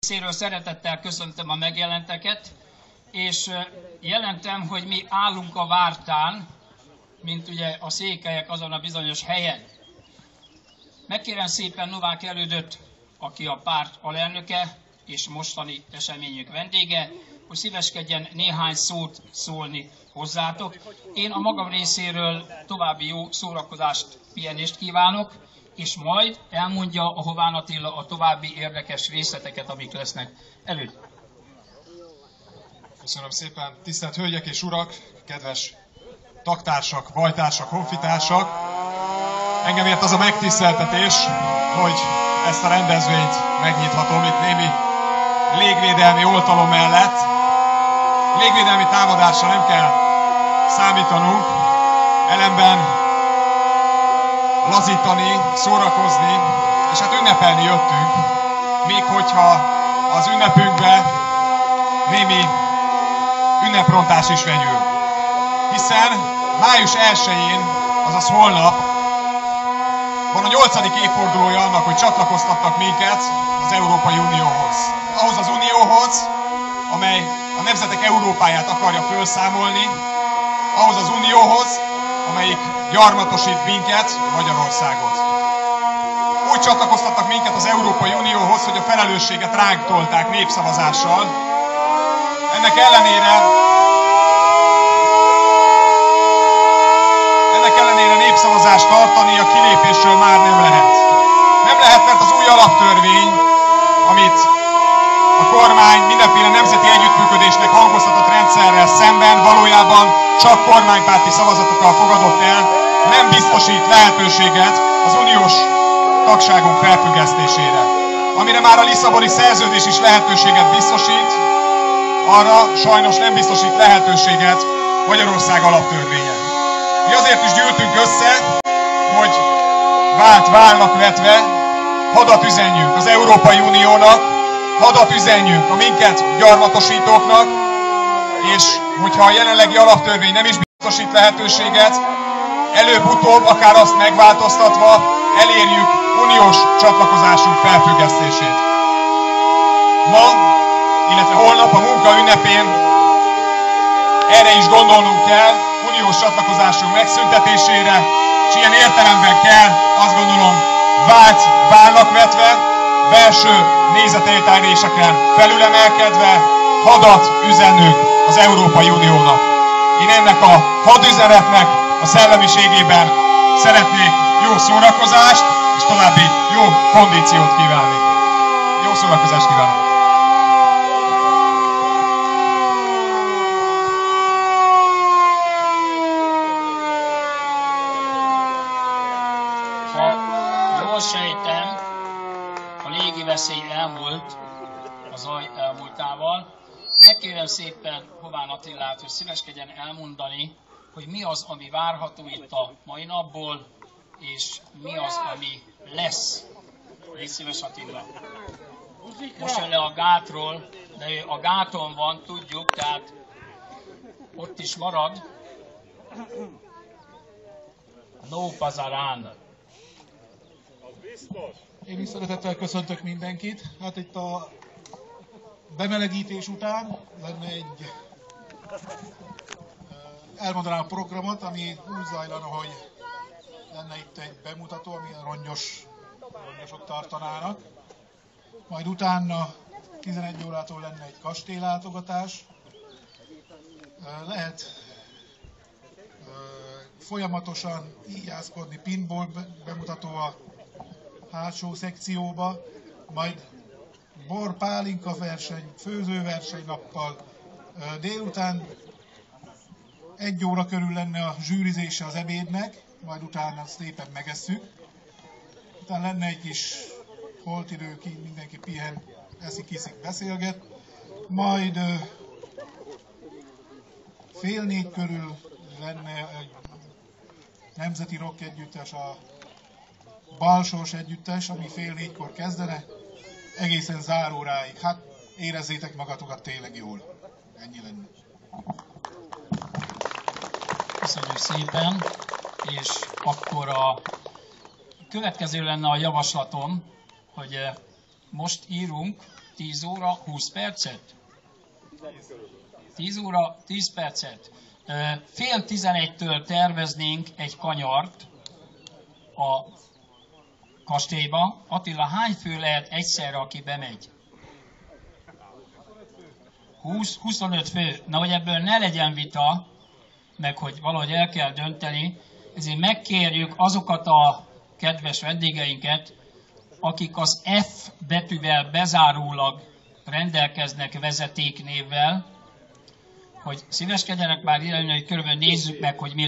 részéről szeretettel köszöntöm a megjelenteket, és jelentem, hogy mi állunk a vártán, mint ugye a székelyek azon a bizonyos helyen. Megkérem szépen Novák Elődöt, aki a párt alelnöke és mostani eseményünk vendége, hogy szíveskedjen néhány szót szólni hozzátok. Én a magam részéről további jó szórakozást, pihenést kívánok, és majd elmondja a Hován Attila a további érdekes részleteket, amik lesznek. Előtt. Köszönöm szépen. Tisztelt Hölgyek és Urak, kedves taktársak, bajtársak, honfitársak! Engem ért az a megtiszteltetés, hogy ezt a rendezvényt megnyithatom itt némi légvédelmi oltalom mellett. Légvédelmi támadásra nem kell számítanunk, ellenben lazítani, szórakozni, és hát ünnepelni jöttünk, még hogyha az ünnepünkbe némi ünneprontás is vegyül. Hiszen május 1-én, azaz holnap, van a 8. évfordulója annak, hogy csatlakoztattak minket az Európai Unióhoz. Ahhoz az unióhoz, amely a nemzetek Európáját akarja felszámolni, ahhoz az unióhoz, amelyik gyarmatosít minket, Magyarországot. Úgy csatlakoztattak minket az Európai Unióhoz, hogy a felelősséget ránk tolták népszavazással. Ennek ellenére népszavazást tartani a kilépésről már nem lehet. Nem lehet, mert az új alaptörvény, amit a kormány mindenféle nemzeti együttműködésnek hangoztatott rendszerrel szemben valójában csak kormánypárti szavazatokkal fogadott el, nem biztosít lehetőséget az uniós tagságunk felfüggesztésére. Amire már a Lisszaboni szerződés is lehetőséget biztosít, arra sajnos nem biztosít lehetőséget Magyarország alaptörvénye. Mi azért is gyűltünk össze, hogy válnak vetve hadat üzenjünk az Európai Uniónak, hadat üzenjünk a minket gyarmatosítóknak, és hogyha a jelenlegi alaptörvény nem is biztosít lehetőséget, előbb-utóbb, akár azt megváltoztatva, elérjük uniós csatlakozásunk felfüggesztését. Ma, illetve holnap a munka ünnepén erre is gondolnunk kell, uniós csatlakozásunk megszüntetésére, és ilyen értelemben kell, azt gondolom, válnak vetve, belső nézeteltéréseken felülemelkedve, hadat üzennünk az Európai Uniónak. Én ennek a hadüzenetnek a szellemiségében szeretnék jó szórakozást, és további jó kondíciót kívánni. Jó szórakozást kívánok! Ha jól sejtem, a légiveszély elmúlt, a zaj elmúltával. Megkérem szépen Hován Attilát, hogy szíveskedjen elmondani, hogy mi az, ami várható itt a mai napból, és mi az, ami lesz. Légy szíves, Attila. Most jön le a gátról, de ő a gáton van, tudjuk, tehát ott is marad. No pazarán. Én is szeretettel köszöntök mindenkit. Hát itt a bemelegítés után lenne egy, elmondanám a programot, ami úgy zajlana, hogy lenne itt egy bemutató, ami a rongyosok tartanának. Majd utána 11 órától lenne egy kastélylátogatás. Lehet folyamatosan íjászkodni, pinball bemutató a hátsó szekcióba, majd bor-pálinka verseny, főzőverseny nappal. Délután 1 óra körül lenne a zsűrizése az ebédnek, majd utána szépen megesszük. Utána lenne egy kis holtidő, mindenki pihen, eszik, iszik, beszélget. Majd 3:30 körül lenne egy nemzeti rock együttes, a Balsós együttes, ami 3:30-kor kezdene, egészen záróráig. Hát érezzétek magatokat tényleg jól. Ennyi lenne. Köszönjük szépen, és akkor a következő lenne a javaslatom, hogy most írunk 10 óra 20 percet? 10 óra 10 percet. Fél 11-től terveznénk egy kanyart a kastélyba. Attila, hány fő lehet egyszerre, aki bemegy? 20-25 fő. Na, hogy ebből ne legyen vita, meg hogy valahogy el kell dönteni, ezért megkérjük azokat a kedves vendégeinket, akik az F betűvel bezárólag rendelkeznek vezetéknévvel, hogy szíveskedjenek már irányulni, hogy körülbelül nézzük meg, hogy mi